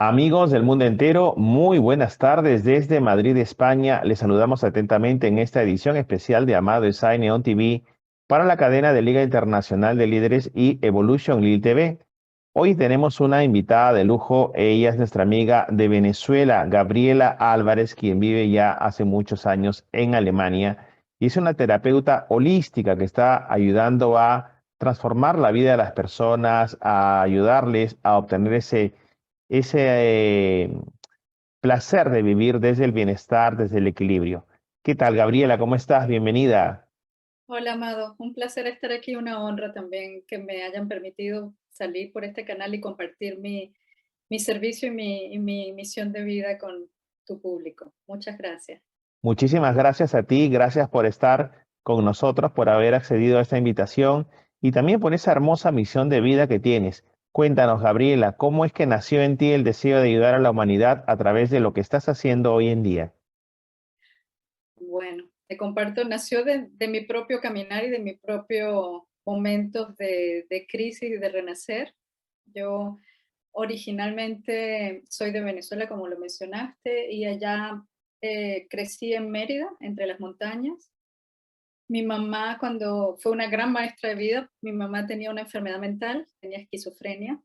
Amigos del mundo entero, muy buenas tardes desde Madrid, España. Les saludamos atentamente en esta edición especial de Amado Design On TV para la cadena de Liga Internacional de Líderes y Evolution Lil TV. Hoy tenemos una invitada de lujo. Ella es nuestra amiga de Venezuela, Gabriela Álvarez, quien vive ya hace muchos años en Alemania y es una terapeuta holística que está ayudando a transformar la vida de las personas, a ayudarles a obtener ese placer de vivir desde el bienestar, desde el equilibrio. ¿Qué tal, Gabriela? ¿Cómo estás? Bienvenida. Hola, Amado. Un placer estar aquí, una honra también que me hayan permitido salir por este canal y compartir mi servicio y mi misión de vida con tu público. Muchas gracias. Muchísimas gracias a ti, gracias por estar con nosotros, por haber accedido a esta invitación y también por esa hermosa misión de vida que tienes. Cuéntanos, Gabriela, ¿cómo es que nació en ti el deseo de ayudar a la humanidad a través de lo que estás haciendo hoy en día? Bueno, te comparto, nació de mi propio caminar y de mi propio momentos de crisis y de renacer. Yo originalmente soy de Venezuela, como lo mencionaste, y allá crecí en Mérida, entre las montañas. Mi mamá, cuando fue una gran maestra de vida, mi mamá tenía una enfermedad mental, tenía esquizofrenia,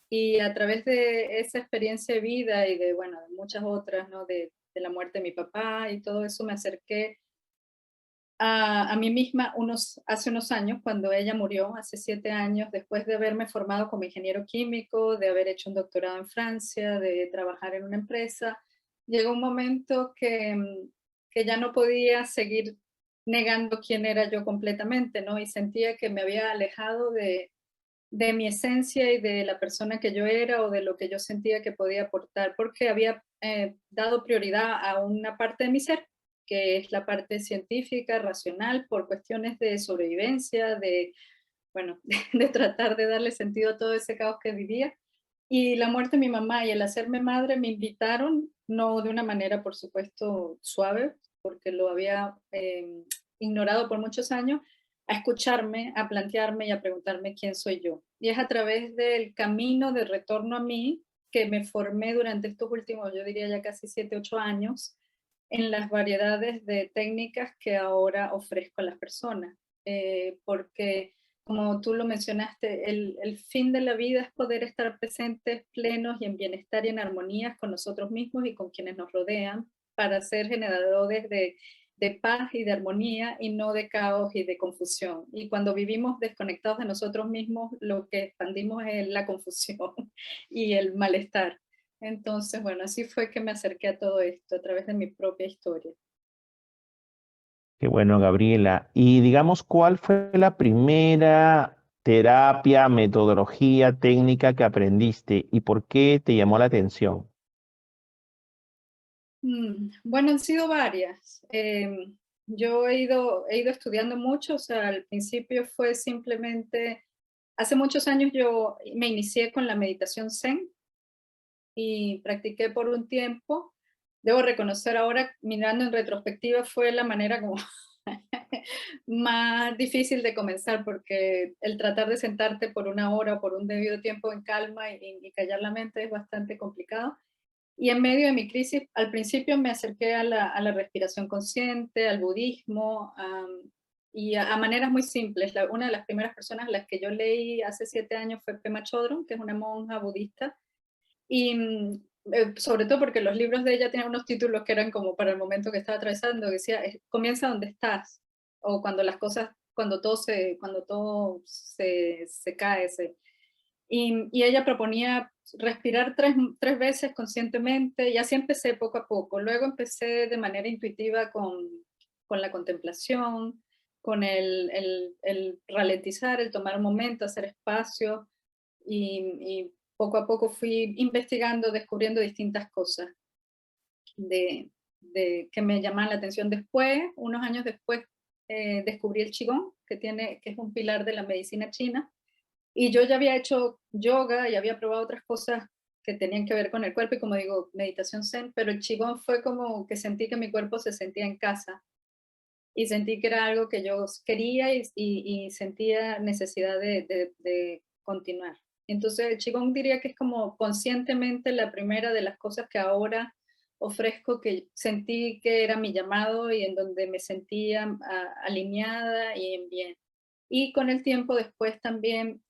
y a través de esa experiencia de vida y de, bueno, de muchas otras, ¿no? De la muerte de mi papá y todo eso, me acerqué a mí misma hace unos años, cuando ella murió, hace 7 años, después de haberme formado como ingeniero químico, de haber hecho un doctorado en Francia, de trabajar en una empresa, llegó un momento que ya no podía seguir negando quién era yo completamente, ¿no? Y sentía que me había alejado de mi esencia y de la persona que yo era o de lo que yo sentía que podía aportar, porque había dado prioridad a una parte de mi ser, que es la parte científica, racional, por cuestiones de sobrevivencia, bueno, de tratar de darle sentido a todo ese caos que vivía. Y la muerte de mi mamá y el hacerme madre me invitaron, no de una manera, por supuesto, suave, porque lo había ignorado por muchos años, a escucharme, a plantearme y a preguntarme quién soy yo. Y es a través del camino de retorno a mí que me formé durante estos últimos, yo diría ya casi 7, 8 años, en las variedades de técnicas que ahora ofrezco a las personas. Porque como tú lo mencionaste, el fin de la vida es poder estar presentes, plenos y en bienestar y en armonía con nosotros mismos y con quienes nos rodean para ser generadores de paz y de armonía y no de caos y de confusión. Y cuando vivimos desconectados de nosotros mismos, lo que expandimos es la confusión y el malestar. Entonces, bueno, así fue que me acerqué a todo esto a través de mi propia historia. Qué bueno, Gabriela. Y digamos, ¿cuál fue la primera terapia, metodología, técnica que aprendiste y por qué te llamó la atención? Bueno, han sido varias. Yo he ido estudiando mucho, o sea, al principio fue simplemente, hace muchos años yo me inicié con la meditación Zen y practiqué por un tiempo. Debo reconocer ahora, mirando en retrospectiva, fue la manera como más difícil de comenzar, porque el tratar de sentarte por una hora o por un debido tiempo en calma y callar la mente es bastante complicado. Y en medio de mi crisis, al principio me acerqué a la respiración consciente, al budismo, y a maneras muy simples. Una de las primeras personas a las que yo leí hace 7 años fue Pema Chodron, que es una monja budista, y sobre todo porque los libros de ella tenían unos títulos que eran como para el momento que estaba atravesando, que decía, comienza donde estás, o cuando las cosas, cuando todo se cae, y ella proponía respirar tres veces conscientemente y así empecé poco a poco. Luego empecé de manera intuitiva con la contemplación, con el ralentizar, el tomar un momento, hacer espacio y poco a poco fui investigando, descubriendo distintas cosas que me llamaban la atención. Después, unos años después, descubrí el Qigong, que es un pilar de la medicina china, y yo ya había hecho yoga y había probado otras cosas que tenían que ver con el cuerpo y, como digo, meditación zen, pero el qigong fue como que sentí que mi cuerpo se sentía en casa y sentí que era algo que yo quería y sentía necesidad de continuar. Entonces el Qigong diría que es como conscientemente la primera de las cosas que ahora ofrezco, que sentí que era mi llamado y en donde me sentía alineada y en bien. Y con el tiempo después también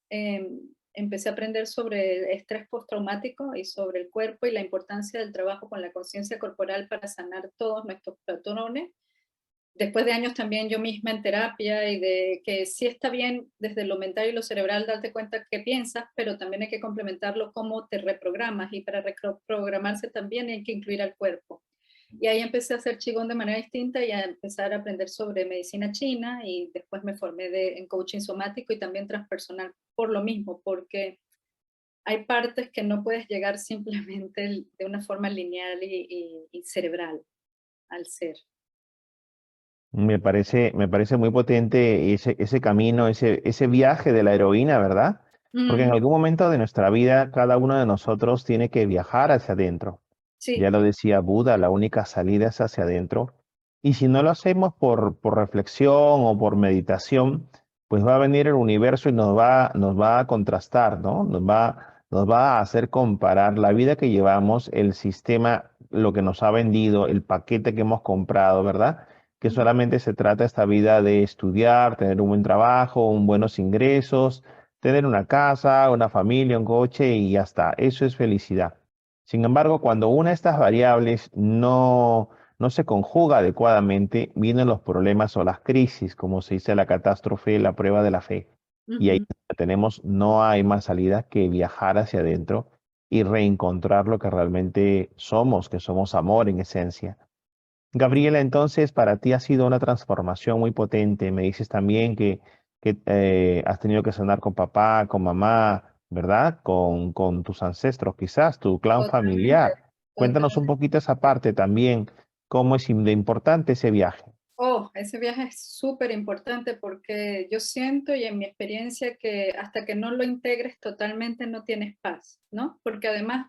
empecé a aprender sobre el estrés postraumático y sobre el cuerpo y la importancia del trabajo con la conciencia corporal para sanar todos nuestros patrones. Después de años también yo misma en terapia y de que sí está bien desde lo mental y lo cerebral darte cuenta qué piensas, pero también hay que complementarlo cómo te reprogramas y para reprogramarse también hay que incluir al cuerpo. Y ahí empecé a hacer Qigong de manera distinta y a empezar a aprender sobre medicina china y después me formé en coaching somático y también transpersonal por lo mismo, porque hay partes que no puedes llegar simplemente de una forma lineal y cerebral al ser. Me parece muy potente ese camino, ese viaje de la heroína, ¿verdad? Porque en Ujú, algún momento de nuestra vida cada uno de nosotros tiene que viajar hacia adentro. Ya sí. lo decía Buda, la única salida es hacia adentro. Y si no lo hacemos por reflexión o por meditación, pues va a venir el universo y nos va a contrastar, ¿no? Nos va a hacer comparar la vida que llevamos, el sistema, lo que nos ha vendido, el paquete que hemos comprado, ¿verdad? Que Ujú. solamente se trata esta vida de estudiar, tener un buen trabajo, buenos ingresos, tener una casa, una familia, un coche y ya está. Eso es felicidad. Sin embargo, cuando una de estas variables no se conjuga adecuadamente, vienen los problemas o las crisis, como se dice la catástrofe, la prueba de la fe. Y ahí Ujú. tenemos, no hay más salida que viajar hacia adentro y reencontrar lo que realmente somos, que somos amor en esencia. Gabriela, entonces para ti ha sido una transformación muy potente. Me dices también que has tenido que sanar con papá, con mamá, ¿verdad? Con tus ancestros, quizás, tu clan Totalmente, familiar. Cuéntanos un totalmente. poquito esa parte también, cómo es de importante ese viaje. Oh, ese viaje es súper importante porque yo siento y en mi experiencia que hasta que no lo integres totalmente no tienes paz, ¿no? Porque además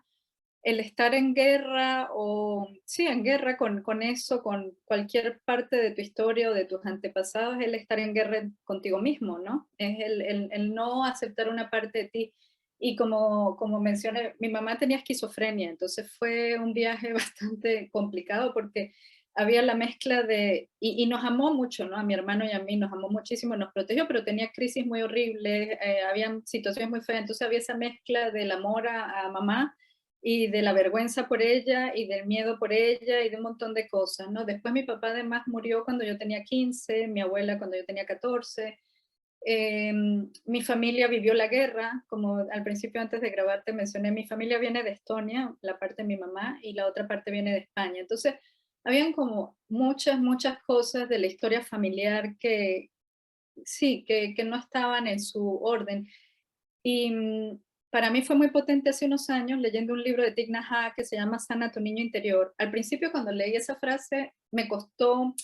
el estar en guerra o, sí, en guerra con eso, con cualquier parte de tu historia o de tus antepasados, es el estar en guerra contigo mismo, ¿no? Es el no aceptar una parte de ti. Y como mencioné, mi mamá tenía esquizofrenia, entonces fue un viaje bastante complicado porque había la mezcla y nos amó mucho, ¿no? A mi hermano y a mí nos amó muchísimo, nos protegió, pero tenía crisis muy horribles, habían situaciones muy feas, entonces había esa mezcla del amor a mamá y de la vergüenza por ella y del miedo por ella y de un montón de cosas, ¿no? Después mi papá además murió cuando yo tenía 15, mi abuela cuando yo tenía 14. Mi familia vivió la guerra, como al principio antes de grabar te mencioné, mi familia viene de Estonia, la parte de mi mamá, y la otra parte viene de España. Entonces, habían como muchas cosas de la historia familiar que sí, que no estaban en su orden. Y para mí fue muy potente hace unos años leyendo un libro de Thich Nhat Hanh que se llama Sana tu niño interior. Al principio cuando leí esa frase me costó,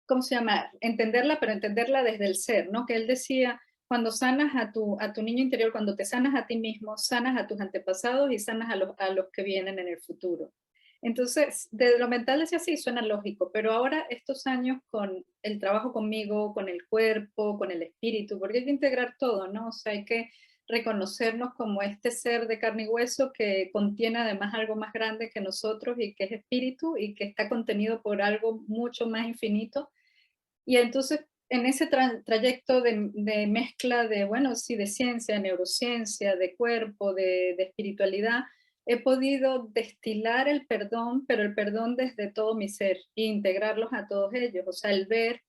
¿cómo se llama? Entenderla, pero entenderla desde el ser, ¿no? Que él decía, cuando sanas a tu niño interior, cuando te sanas a ti mismo, sanas a tus antepasados y sanas a los que vienen en el futuro. Entonces, de lo mental decía sí, suena lógico, pero ahora estos años con el trabajo conmigo, con el cuerpo, con el espíritu, porque hay que integrar todo, ¿no? O sea, hay que reconocernos como este ser de carne y hueso que contiene además algo más grande que nosotros y que es espíritu y que está contenido por algo mucho más infinito. Y entonces en ese trayecto de mezcla de, bueno, sí, de ciencia, neurociencia, de cuerpo, de espiritualidad, he podido destilar el perdón, pero el perdón desde todo mi ser e integrarlos a todos ellos. O sea, el ver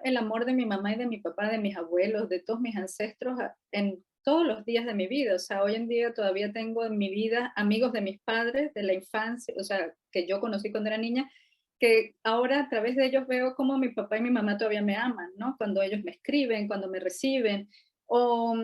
el amor de mi mamá y de mi papá, de mis abuelos, de todos mis ancestros en todos los días de mi vida. O sea, hoy en día todavía tengo en mi vida amigos de mis padres, de la infancia, o sea, que yo conocí cuando era niña, que ahora a través de ellos veo cómo mi papá y mi mamá todavía me aman, ¿no? Cuando ellos me escriben, cuando me reciben. O,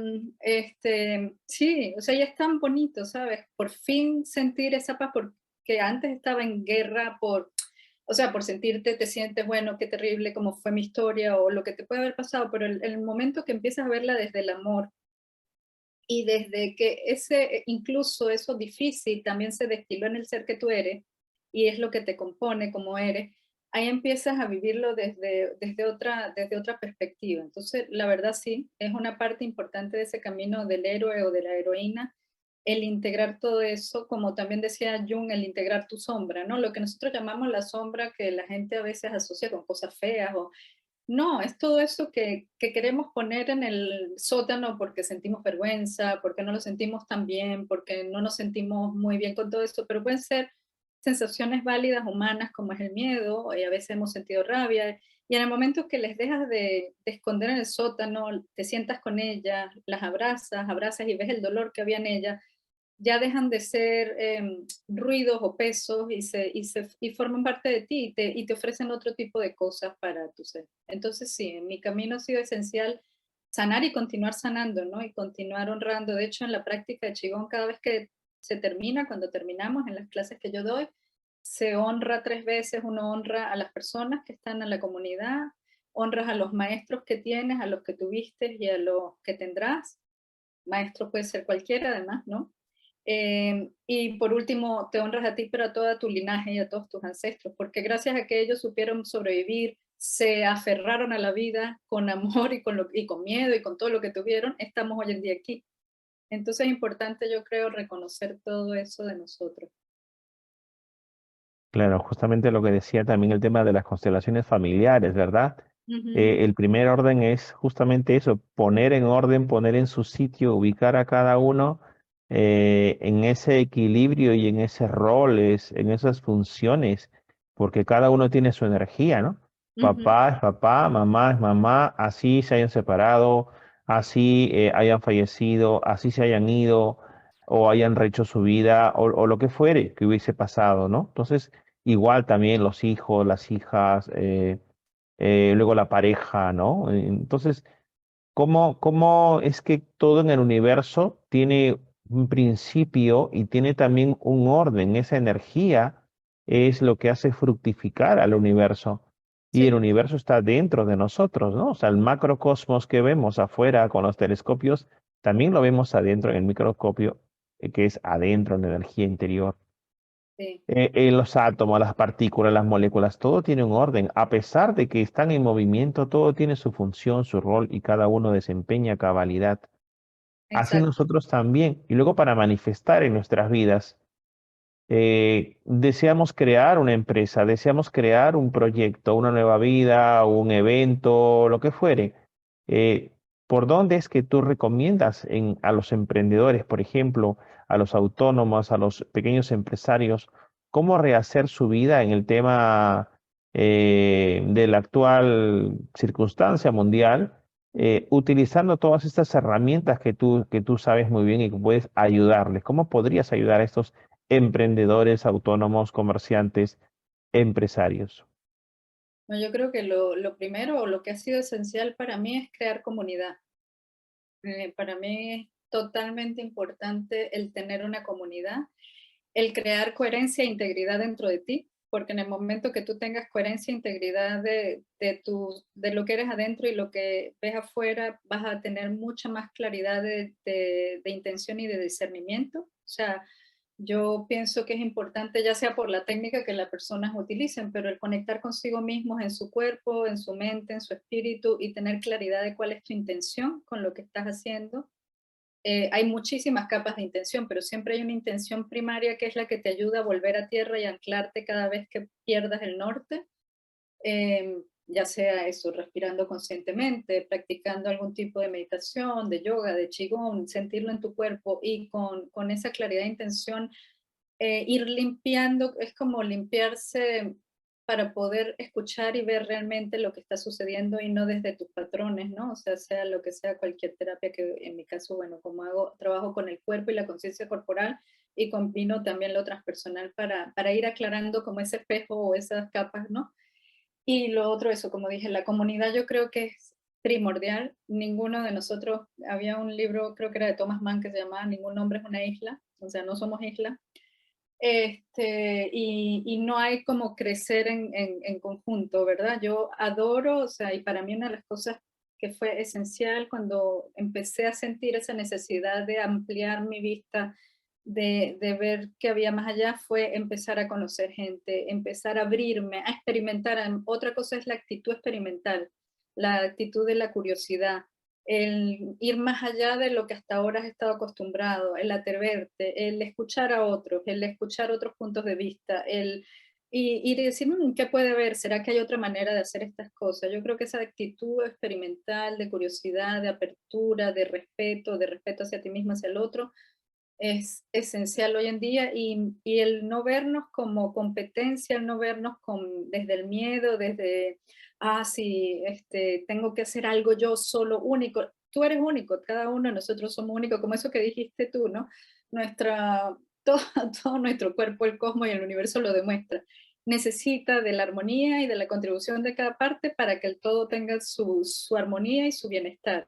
sí, o sea, ya es tan bonito, ¿sabes? Por fin sentir esa paz, porque antes estaba en guerra o sea, por sentirte, te sientes, bueno, qué terrible, cómo fue mi historia o lo que te puede haber pasado, pero el momento que empiezas a verla desde el amor y desde que incluso eso difícil también se destiló en el ser que tú eres y es lo que te compone como eres, ahí empiezas a vivirlo desde otra perspectiva. Entonces, la verdad sí, es una parte importante de ese camino del héroe o de la heroína, el integrar todo eso, como también decía Jung, el integrar tu sombra, ¿no? Lo que nosotros llamamos la sombra, que la gente a veces asocia con cosas feas o no, es todo eso que queremos poner en el sótano porque sentimos vergüenza, porque no lo sentimos tan bien, porque no nos sentimos muy bien con todo esto, pero pueden ser sensaciones válidas humanas como es el miedo, y a veces hemos sentido rabia, y en el momento que les dejas de esconder en el sótano, te sientas con ellas, las abrazas y ves el dolor que había en ellas, ya dejan de ser ruidos o pesos y forman parte de ti y te ofrecen otro tipo de cosas para tu ser. Entonces sí, en mi camino ha sido esencial sanar y continuar sanando, ¿no? Y continuar honrando. De hecho, en la práctica de Qigong, cada vez que se termina, cuando terminamos en las clases que yo doy, se honra 3 veces, uno honra a las personas que están en la comunidad, honras a los maestros que tienes, a los que tuviste y a los que tendrás. Maestro puede ser cualquiera además, ¿no? Y por último, te honras a ti, pero a toda tu linaje y a todos tus ancestros, porque gracias a que ellos supieron sobrevivir, se aferraron a la vida con amor y con miedo y con todo lo que tuvieron, estamos hoy en día aquí. Entonces es importante, yo creo, reconocer todo eso de nosotros. Claro, justamente lo que decía también el tema de las constelaciones familiares, ¿verdad? Ujú, El primer orden es justamente eso, poner en orden, poner en su sitio, ubicar a cada uno en ese equilibrio y en esos roles, en esas funciones, porque cada uno tiene su energía, ¿no? ujú, Papá es papá, mamá es mamá, así se hayan separado, así hayan fallecido, así se hayan ido o hayan rehecho su vida o lo que fuere que hubiese pasado, ¿no? Entonces, igual también los hijos, las hijas, luego la pareja, ¿no? Entonces, ¿cómo es que todo en el universo tiene un principio y tiene también un orden? Esa energía es lo que hace fructificar al universo. Y el sí, universo está dentro de nosotros, ¿no? O sea, el macrocosmos que vemos afuera con los telescopios, también lo vemos adentro en el microscopio, que es adentro en la energía interior. sí, Los átomos, las partículas, las moléculas, todo tiene un orden. A pesar de que están en movimiento, todo tiene su función, su rol y cada uno desempeña cabalidad. Así exacto. nosotros también. Y luego para manifestar en nuestras vidas, deseamos crear una empresa, deseamos crear un proyecto, una nueva vida, un evento, lo que fuere. Eh, ¿Por dónde es que tú recomiendas a los emprendedores, por ejemplo, a los autónomos, a los pequeños empresarios, cómo rehacer su vida en el tema de la actual circunstancia mundial? Utilizando todas estas herramientas que tú sabes muy bien y que puedes ayudarles. ¿Cómo podrías ayudar a estos emprendedores, autónomos, comerciantes, empresarios? No, yo creo que lo primero o lo que ha sido esencial para mí es crear comunidad. Para mí es totalmente importante el tener una comunidad, el crear coherencia e integridad dentro de ti, porque en el momento que tú tengas coherencia e integridad de lo que eres adentro y lo que ves afuera, vas a tener mucha más claridad de intención y de discernimiento. O sea, yo pienso que es importante, ya sea por la técnica que las personas utilicen, pero el conectar consigo mismos en su cuerpo, en su mente, en su espíritu y tener claridad de cuál es tu intención con lo que estás haciendo. Hay muchísimas capas de intención, pero siempre hay una intención primaria que es la que te ayuda a volver a tierra y anclarte cada vez que pierdas el norte, ya sea eso, respirando conscientemente, practicando algún tipo de meditación, de yoga, de qigong, sentirlo en tu cuerpo y con esa claridad de intención ir limpiando, es como limpiarse para poder escuchar y ver realmente lo que está sucediendo y no desde tus patrones, ¿no? O sea, sea lo que sea cualquier terapia que en mi caso, bueno, como hago, trabajo con el cuerpo y la conciencia corporal y combino también lo transpersonal para ir aclarando como ese espejo o esas capas, ¿no? Y lo otro, eso, como dije, la comunidad yo creo que es primordial. Ninguno de nosotros, había un libro, creo que era de Thomas Mann, que se llamaba Ningún hombre es una isla, o sea, no somos isla y no hay como crecer en conjunto, ¿verdad? Yo adoro, o sea, y para mí una de las cosas que fue esencial cuando empecé a sentir esa necesidad de ampliar mi vista de ver que había más allá fue empezar a conocer gente, empezar a abrirme, a experimentar. Otra cosa es la actitud experimental, la actitud de la curiosidad, el ir más allá de lo que hasta ahora has estado acostumbrado, el atreverte, el escuchar a otros, el escuchar otros puntos de vista, y decir, ¿qué puede haber? ¿Será que hay otra manera de hacer estas cosas? Yo creo que esa actitud experimental, de curiosidad, de apertura, de respeto hacia ti mismo, hacia el otro, es esencial hoy en día, y el no vernos como competencia, el no vernos desde el miedo, desde, sí, tengo que hacer algo yo solo, único. Tú eres único, cada uno de nosotros somos únicos, como eso que dijiste tú, ¿no? Todo, todo nuestro cuerpo, el cosmos y el universo lo demuestra. Necesita de la armonía y de la contribución de cada parte para que el todo tenga su armonía y su bienestar.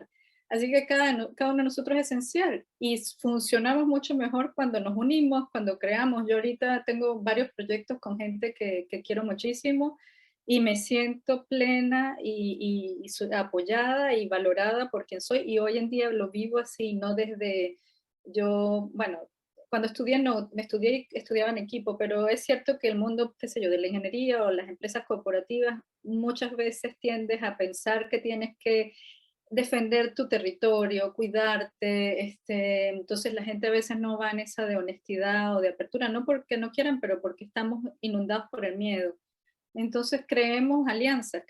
Así que cada uno de nosotros es esencial y funcionamos mucho mejor cuando nos unimos, cuando creamos. Yo ahorita tengo varios proyectos con gente que quiero muchísimo y me siento plena y apoyada y valorada por quien soy, y hoy en día lo vivo así, no desde bueno, cuando estudié no, estudiaba en equipo, pero es cierto que el mundo, qué sé yo, de la ingeniería o las empresas corporativas, muchas veces tiendes a pensar que tienes que defender tu territorio, cuidarte, entonces la gente a veces no va en esa de honestidad o de apertura, no porque no quieran, pero porque estamos inundados por el miedo. Entonces creemos alianzas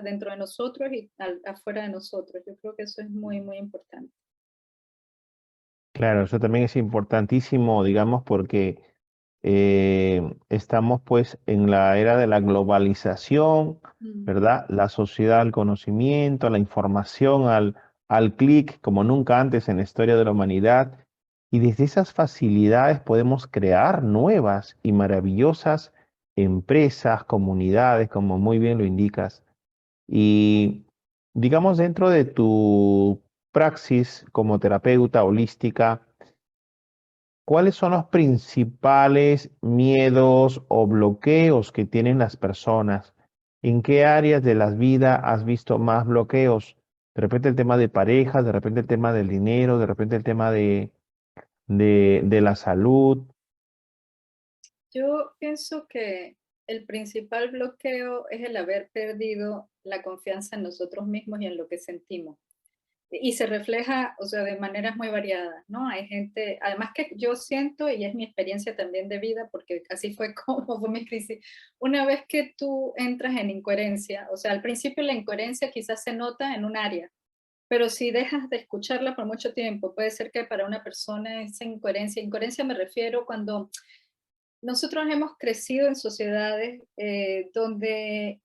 dentro de nosotros y afuera de nosotros. Yo creo que eso es muy, muy importante. Claro, eso también es importantísimo, digamos, porque estamos pues en la era de la globalización, Mm. ¿verdad? La sociedad al conocimiento, la información al clic, como nunca antes en la historia de la humanidad. Y desde esas facilidades podemos crear nuevas y maravillosas empresas, comunidades, como muy bien lo indicas. Y digamos, dentro de tu praxis como terapeuta holística, ¿cuáles son los principales miedos o bloqueos que tienen las personas? ¿En qué áreas de la vida has visto más bloqueos? De repente el tema de pareja, de repente el tema del dinero, de repente el tema de la salud. Yo pienso que el principal bloqueo es el haber perdido la confianza en nosotros mismos y en lo que sentimos. Y se refleja, o sea, de maneras muy variadas, ¿no? Hay gente, además que yo siento, y es mi experiencia también de vida, porque así fue como fue mi crisis, una vez que tú entras en incoherencia, o sea, al principio la incoherencia quizás se nota en un área, pero si dejas de escucharla por mucho tiempo, puede ser que para una persona esa incoherencia me refiero cuando nosotros hemos crecido en sociedades donde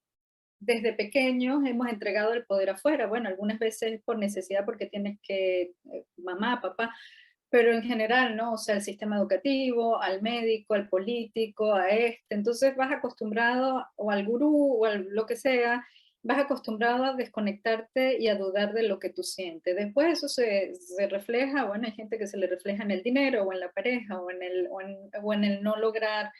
desde pequeños hemos entregado el poder afuera. Bueno, algunas veces por necesidad porque tienes que, mamá, papá, pero en general, ¿no? O sea, el sistema educativo, al médico, al político, a entonces vas acostumbrado, o al gurú, o a lo que sea, vas acostumbrado a desconectarte y a dudar de lo que tú sientes. Después eso se refleja, bueno, hay gente que se le refleja en el dinero, o en la pareja, o en el no lograr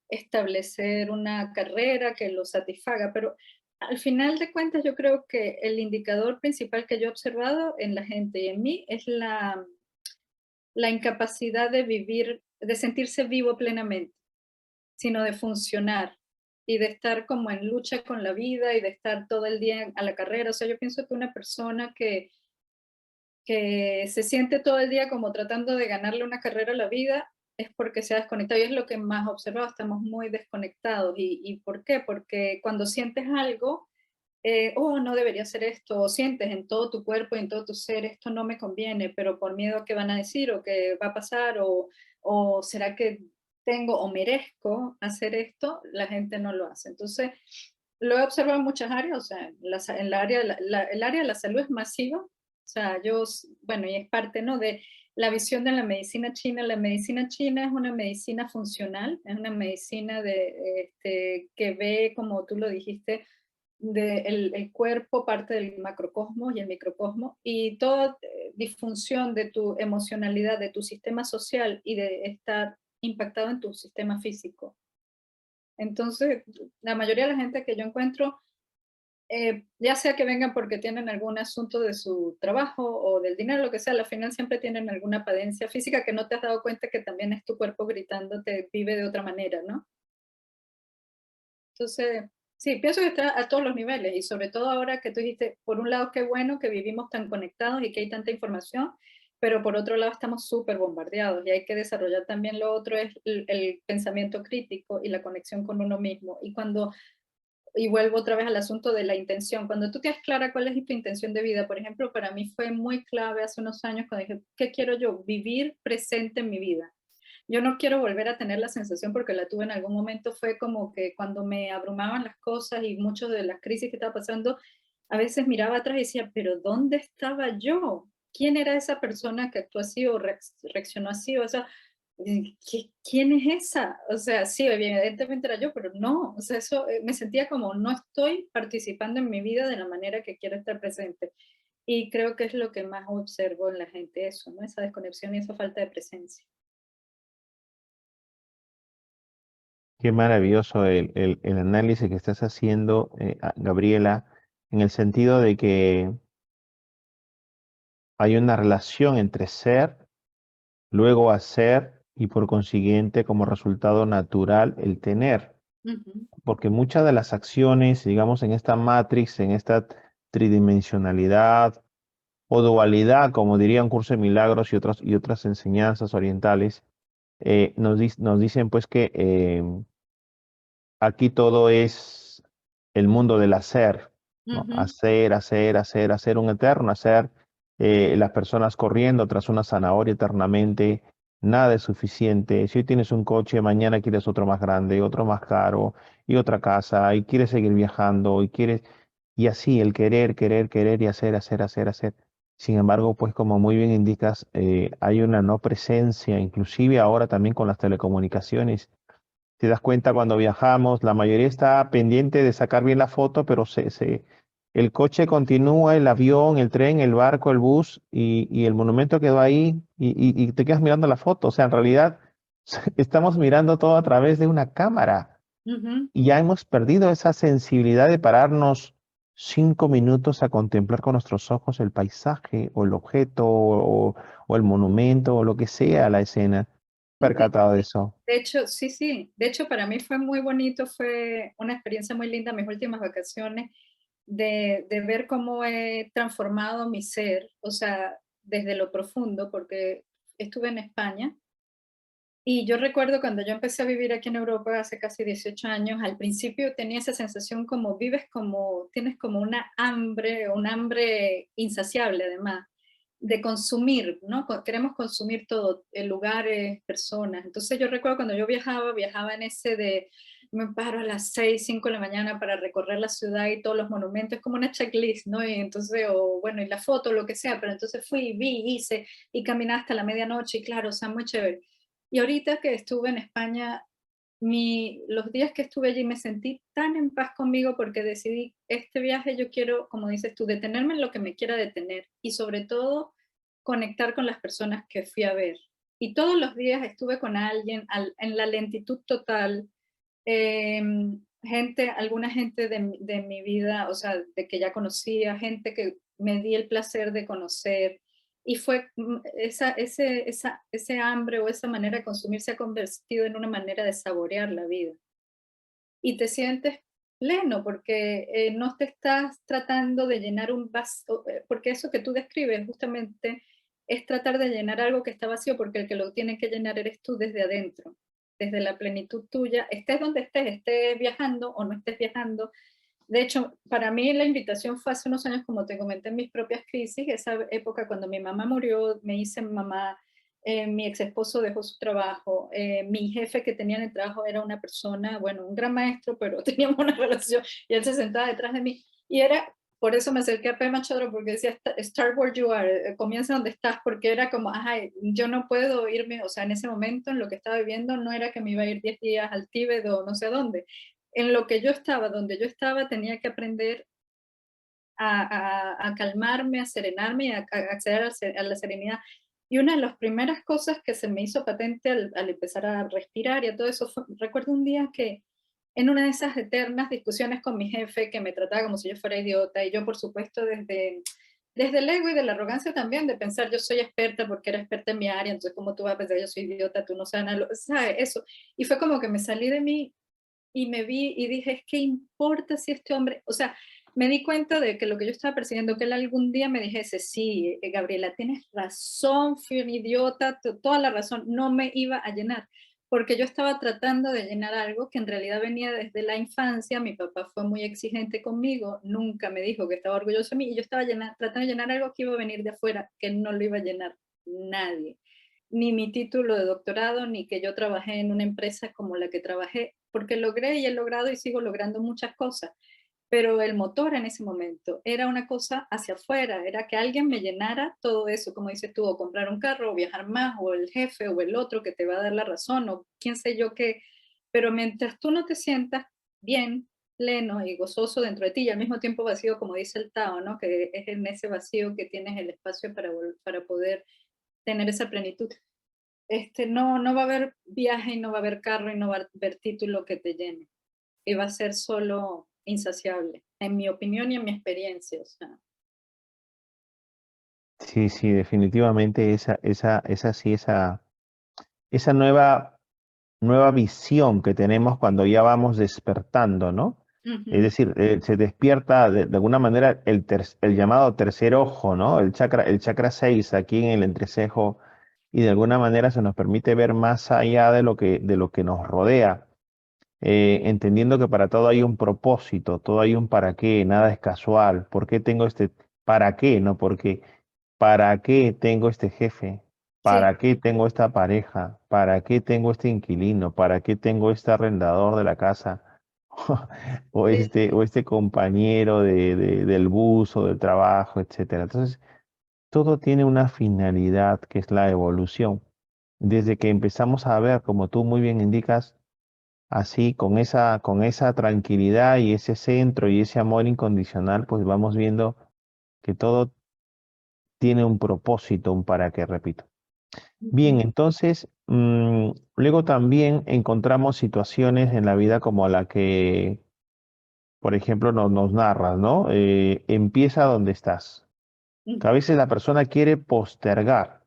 establecer una carrera que lo satisfaga, pero al final de cuentas yo creo que el indicador principal que yo he observado en la gente y en mí es la incapacidad de vivir, de sentirse vivo plenamente, sino de funcionar y de estar como en lucha con la vida y de estar todo el día a la carrera. O sea, yo pienso que una persona que se siente todo el día como tratando de ganarle una carrera a la vida es porque se ha desconectado, y es lo que más he observado, estamos muy desconectados. ¿Y por qué? Porque cuando sientes algo, no debería hacer esto, o sientes en todo tu cuerpo y en todo tu ser, esto no me conviene, pero por miedo a qué van a decir o qué va a pasar, o será que tengo o merezco hacer esto, la gente no lo hace. Entonces, lo he observado en muchas áreas, o sea, en el área, el área de la salud es masiva, o sea, bueno, y es parte, ¿no? De la visión de la medicina china. La medicina china es una medicina funcional, es una medicina que ve, como tú lo dijiste, el cuerpo parte del macrocosmos y el microcosmos, y toda disfunción de tu emocionalidad, de tu sistema social y de estar impactado en tu sistema físico. Entonces, la mayoría de la gente que yo encuentro ya sea que vengan porque tienen algún asunto de su trabajo o del dinero, lo que sea, al final siempre tienen alguna padencia física que no te has dado cuenta que también es tu cuerpo gritándote, vive de otra manera, ¿no? Entonces, sí, pienso que está a todos los niveles y sobre todo ahora que tú dijiste, por un lado, qué bueno que vivimos tan conectados y que hay tanta información, pero por otro lado estamos súper bombardeados y hay que desarrollar también lo otro, es el pensamiento crítico y la conexión con uno mismo. Y vuelvo otra vez al asunto de la intención. Cuando tú tienes clara cuál es tu intención de vida, por ejemplo, para mí fue muy clave hace unos años cuando dije, ¿qué quiero yo? Vivir presente en mi vida. Yo no quiero volver a tener la sensación, porque la tuve en algún momento, fue como que cuando me abrumaban las cosas y muchas de las crisis que estaba pasando, a veces miraba atrás y decía, pero ¿dónde estaba yo? ¿Quién era esa persona que actuó así o reaccionó así? O sea, ¿quién es esa? O sea, sí, evidentemente era yo, pero no, o sea, eso me sentía como no estoy participando en mi vida de la manera que quiero estar presente. Y creo que es lo que más observo en la gente, eso, ¿no? Esa desconexión y esa falta de presencia. Qué maravilloso el análisis que estás haciendo, Gabriela, en el sentido de que hay una relación entre ser, luego hacer y por consiguiente como resultado natural el tener. Ujú, Porque muchas de las acciones, digamos, en esta matrix, en esta tridimensionalidad o dualidad, como diría un curso de milagros y otras enseñanzas orientales, nos dicen pues que aquí todo es el mundo del hacer, ¿no? ujú. Hacer, hacer, hacer, hacer un eterno hacer, las personas corriendo tras una zanahoria eternamente, nada es suficiente. Si hoy tienes un coche, mañana quieres otro más grande, otro más caro, y otra casa, y quieres seguir viajando, y así, el querer, querer, querer y hacer, hacer, hacer, hacer. Sin embargo, pues como muy bien indicas, hay una no presencia, inclusive ahora también con las telecomunicaciones. Te das cuenta cuando viajamos, la mayoría está pendiente de sacar bien la foto, pero el coche continúa, el avión, el tren, el barco, el bus y el monumento quedó ahí y te quedas mirando la foto. O sea, en realidad estamos mirando todo a través de una cámara Ujú. y ya hemos perdido esa sensibilidad de pararnos 5 minutos a contemplar con nuestros ojos el paisaje o el objeto o el monumento o lo que sea la escena. De Percatado de eso. de hecho, sí, sí. De hecho, para mí fue muy bonito, fue una experiencia muy linda mis últimas vacaciones, de ver cómo he transformado mi ser, o sea, desde lo profundo, porque estuve en España. Y yo recuerdo cuando yo empecé a vivir aquí en Europa hace casi 18 años, al principio tenía esa sensación como vives como, tienes como una hambre, un hambre insaciable además, de consumir, ¿no? Queremos consumir todo, lugares, personas. Entonces yo recuerdo cuando yo viajaba, viajaba en ese de, me paro a las 6 5 de la mañana para recorrer la ciudad y todos los monumentos, es como una checklist, ¿no? Y entonces, o bueno, y la foto, lo que sea, pero entonces fui, vi, hice, y caminé hasta la medianoche, y claro, o sea, muy chévere. Y ahorita que estuve en España, los días que estuve allí me sentí tan en paz conmigo porque decidí, este viaje yo quiero, como dices tú, detenerme en lo que me quiera detener y sobre todo conectar con las personas que fui a ver. Y todos los días estuve con alguien en la lentitud total, gente, alguna gente de mi vida, o sea, de que ya conocía, gente que me di el placer de conocer, y fue ese hambre o esa manera de consumir se ha convertido en una manera de saborear la vida. Y te sientes pleno porque no te estás tratando de llenar un vaso, porque eso que tú describes justamente es tratar de llenar algo que está vacío, porque el que lo tiene que llenar eres tú desde adentro, desde la plenitud tuya, estés donde estés, estés viajando o no estés viajando. De hecho, para mí la invitación fue hace unos años, como te comenté, en mis propias crisis, esa época cuando mi mamá murió, me hice mamá, mi ex esposo dejó su trabajo, mi jefe que tenía en el trabajo era una persona, bueno, un gran maestro, pero teníamos una relación y él se sentaba detrás de mí y era, por eso me acerqué a Pema Chodro porque decía, start where you are, comienza donde estás, porque era como, ajá, yo no puedo irme, o sea, en ese momento en lo que estaba viviendo no era que me iba a ir 10 días al Tíbet o no sé a dónde, en lo que yo estaba, donde yo estaba, tenía que aprender a calmarme, a serenarme y a acceder a la serenidad. Y una de las primeras cosas que se me hizo patente al empezar a respirar y a todo eso fue, recuerdo un día que en una de esas eternas discusiones con mi jefe que me trataba como si yo fuera idiota y yo, por supuesto, desde el ego y de la arrogancia también, de pensar yo soy experta porque era experta en mi área, entonces ¿cómo tú vas a pensar yo soy idiota, tú no sabes nada, ¿sabes? Eso. Y fue como que me salí de mí y me vi y dije, es que importa si este hombre, o sea, me di cuenta de que lo que yo estaba persiguiendo, que él algún día me dijese, sí, Gabriela, tienes razón, fui un idiota, toda la razón, no me iba a llenar, porque yo estaba tratando de llenar algo que en realidad venía desde la infancia, mi papá fue muy exigente conmigo, nunca me dijo que estaba orgulloso de mí, y yo estaba tratando de llenar algo que iba a venir de afuera, que no lo iba a llenar nadie, ni mi título de doctorado, ni que yo trabajé en una empresa como la que trabajé, porque logré y he logrado y sigo logrando muchas cosas, pero el motor en ese momento era una cosa hacia afuera, era que alguien me llenara todo eso, como dices tú, o comprar un carro, o viajar más, o el jefe, o el otro que te va a dar la razón, o quién sé yo qué, pero mientras tú no te sientas bien, pleno y gozoso dentro de ti, y al mismo tiempo vacío, como dice el Tao, ¿no? Que es en ese vacío que tienes el espacio para poder tener esa plenitud. No va a haber viaje y no va a haber carro y no va a haber título que te llene. Y va a ser solo insaciable, en mi opinión y en mi experiencia. O sea. Sí, sí, definitivamente esa nueva visión que tenemos cuando ya vamos despertando, ¿no? Es Ujú. decir, se despierta de alguna manera el llamado tercer ojo, ¿no? El chakra 6 aquí en el entrecejo, y de alguna manera se nos permite ver más allá de lo que nos rodea, entendiendo que para todo hay un propósito, todo hay un para qué, nada es casual. ¿Por qué tengo este para qué? ¿No? Porque ¿para qué tengo este jefe? Sí, ¿Para qué tengo esta pareja? ¿Para qué tengo este inquilino? ¿Para qué tengo este arrendador de la casa? O sí, este, o este compañero del bus o del trabajo, etcétera. Entonces, todo tiene una finalidad que es la evolución. Desde que empezamos a ver, como tú muy bien indicas, así con esa tranquilidad y ese centro y ese amor incondicional, pues vamos viendo que todo tiene un propósito, un para qué, repito. ujú, Bien, entonces, luego también encontramos situaciones en la vida como la que, por ejemplo, nos narras, ¿no? Empieza donde estás. Que a ujú. veces la persona quiere postergar.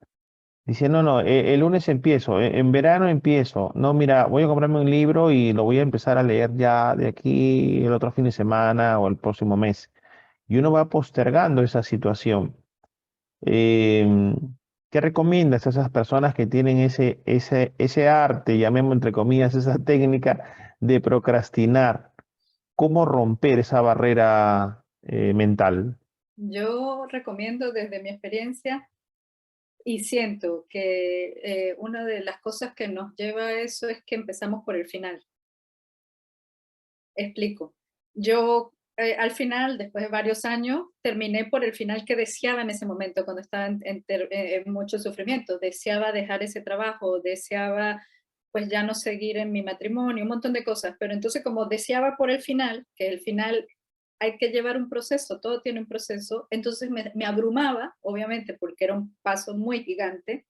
Dice, no, no, el lunes empiezo, en verano empiezo. No, mira, voy a comprarme un libro y lo voy a empezar a leer ya de aquí el otro fin de semana o el próximo mes. Y uno va postergando esa situación. Em, ¿Qué recomiendas a esas personas que tienen ese arte, llamemos entre comillas, esa técnica de procrastinar? ¿Cómo romper esa barrera mental? Yo recomiendo desde mi experiencia y siento que una de las cosas que nos lleva a eso es que empezamos por el final. Explico. Yo, al final, después de varios años, terminé por el final que deseaba en ese momento, cuando estaba en mucho sufrimiento. Deseaba dejar ese trabajo, deseaba pues ya no seguir en mi matrimonio, un montón de cosas. Pero entonces como deseaba por el final, que el final hay que llevar un proceso, todo tiene un proceso, entonces me abrumaba, obviamente, porque era un paso muy gigante,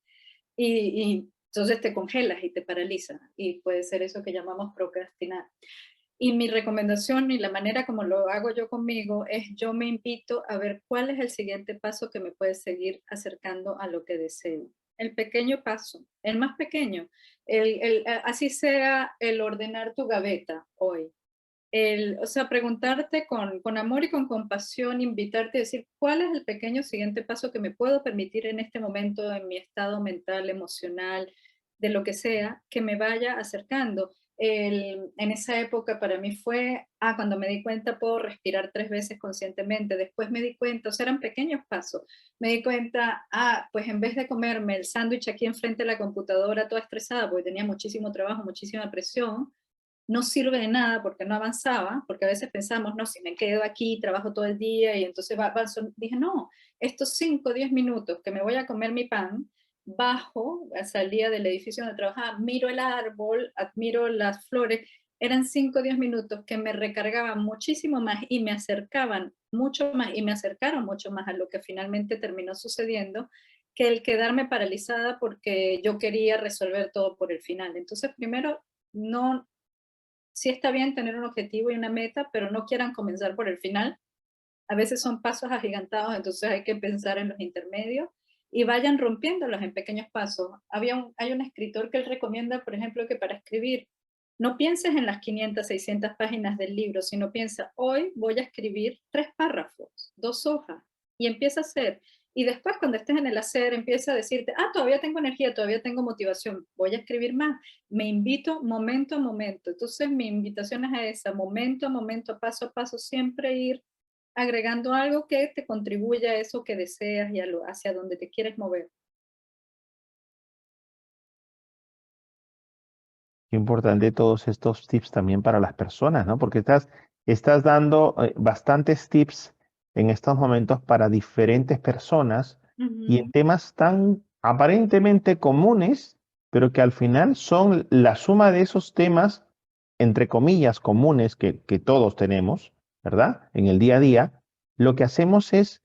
y entonces te congelas y te paraliza, y puede ser eso que llamamos procrastinar. Y mi recomendación y la manera como lo hago yo conmigo es yo me invito a ver cuál es el siguiente paso que me puede seguir acercando a lo que deseo. El pequeño paso, el más pequeño, así sea el ordenar tu gaveta hoy. O sea, preguntarte con amor y con compasión, invitarte a decir cuál es el pequeño siguiente paso que me puedo permitir en este momento, en mi estado mental, emocional, de lo que sea, que me vaya acercando. En esa época para mí fue, cuando me di cuenta puedo respirar 3 veces conscientemente, después me di cuenta, o sea, eran pequeños pasos, me di cuenta, pues en vez de comerme el sándwich aquí enfrente de la computadora toda estresada, porque tenía muchísimo trabajo, muchísima presión, no sirve de nada porque no avanzaba, porque a veces pensamos, no, si me quedo aquí, trabajo todo el día y entonces avanzo. Dije, no, estos 5 o 10 minutos que me voy a comer mi pan, bajo, salía del edificio donde trabajaba, miro el árbol, admiro las flores, eran 5 o 10 minutos que me recargaban muchísimo más y me acercaban mucho más y me acercaron mucho más a lo que finalmente terminó sucediendo que el quedarme paralizada porque yo quería resolver todo por el final. Entonces, primero, no Sí está bien tener un objetivo y una meta, pero no quieran comenzar por el final. A veces son pasos agigantados, entonces hay que pensar en los intermedios y vayan rompiéndolos en pequeños pasos. Hay un escritor que él recomienda, por ejemplo, que para escribir no pienses en las 500, 600 páginas del libro, sino piensa, hoy voy a escribir 3 párrafos, 2 hojas, y empieza a hacer. Y después cuando estés en el hacer, empieza a decirte, todavía tengo energía, todavía tengo motivación, voy a escribir más. Me invito momento a momento. Entonces mi invitación es a esa, momento a momento, paso a paso, siempre ir agregando algo que te contribuya a eso que deseas y hacia donde te quieres mover. Qué importante todos estos tips también para las personas, ¿no? Porque estás dando bastantes tips en estos momentos para diferentes personas y en Ujú, temas tan aparentemente comunes, pero que al final son la suma de esos temas, entre comillas, comunes que todos tenemos, ¿verdad? En el día a día, lo que hacemos es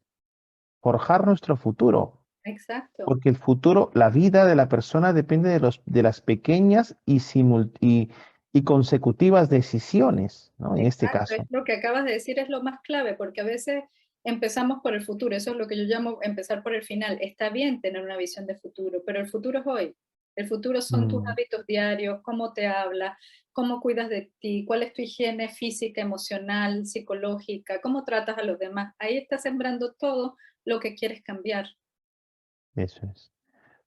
forjar nuestro futuro. exacto. Porque el futuro, la vida de la persona depende de las pequeñas y consecutivas decisiones, ¿no? En este Exacto, es caso. lo que acabas de decir, es lo más clave, porque a veces empezamos por el futuro, eso es lo que yo llamo empezar por el final. Está bien tener una visión de futuro, pero el futuro es hoy. El futuro son tus Mm, hábitos diarios, cómo te hablas, cómo cuidas de ti, cuál es tu higiene física, emocional, psicológica, cómo tratas a los demás. Ahí estás sembrando todo lo que quieres cambiar. eso es.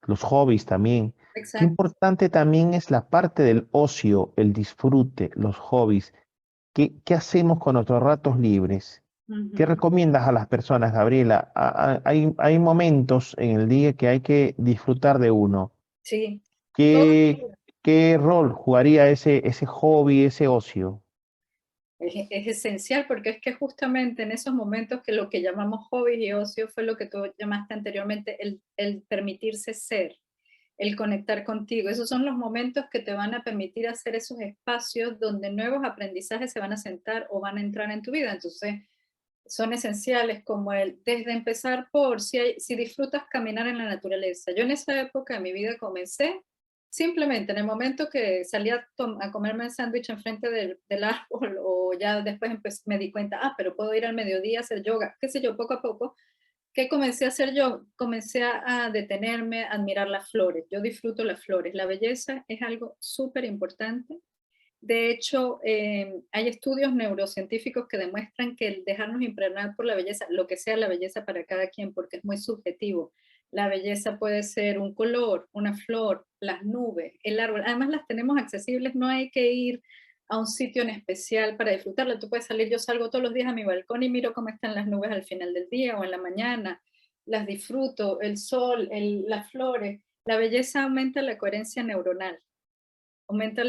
Los hobbies también. Qué Exacto. importante también es la parte del ocio, el disfrute, los hobbies. ¿Qué hacemos con nuestros ratos libres? ¿Qué Ujú. recomiendas a las personas, Gabriela? Hay momentos en el día que hay que disfrutar de uno. Sí, todo ¿Qué, qué rol jugaría ese hobby, ese ocio? es esencial porque es que justamente en esos momentos que lo que llamamos hobbies y ocio fue lo que tú llamaste anteriormente, el permitirse ser, el conectar contigo. Esos son los momentos que te van a permitir hacer esos espacios donde nuevos aprendizajes se van a sentar o van a entrar en tu vida. Entonces, son esenciales como desde empezar por si disfrutas caminar en la naturaleza. Yo en esa época de mi vida comencé simplemente en el momento que salí a comerme el sándwich enfrente del árbol o ya después me di cuenta, pero puedo ir al mediodía a hacer yoga, qué sé yo, poco a poco. ¿Qué comencé a hacer yo? Comencé a detenerme, a admirar las flores. Yo disfruto las flores. La belleza es algo súper importante. De hecho, hay estudios neurocientíficos que demuestran que el dejarnos impregnar por la belleza, lo que sea la belleza para cada quien, porque es muy subjetivo. La belleza puede ser un color, una flor, las nubes, el árbol. Además, las tenemos accesibles, no hay que ir a un sitio en especial para disfrutarlo. Tú puedes salir, yo salgo todos los días a mi balcón y miro cómo están las nubes al final del día o en la mañana. Las disfruto, el sol, las flores. La belleza aumenta la coherencia neuronal, aumenta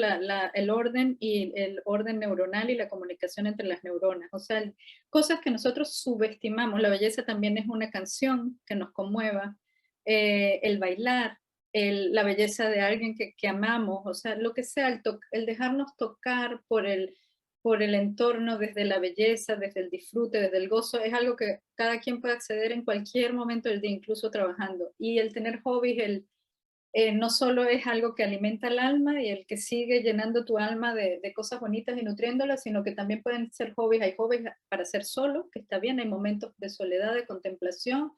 el orden y el orden neuronal y la comunicación entre las neuronas. O sea, cosas que nosotros subestimamos. La belleza también es una canción que nos conmueva, el bailar, la belleza de alguien que amamos, o sea, lo que sea, el dejarnos tocar por el entorno desde la belleza, desde el disfrute, desde el gozo, es algo que cada quien puede acceder en cualquier momento del día, incluso trabajando. Y el tener hobbies, no solo es algo que alimenta el alma y el que sigue llenando tu alma de cosas bonitas y nutriéndolas, sino que también pueden ser hobbies. Hay hobbies para ser solo, que está bien, hay momentos de soledad, de contemplación,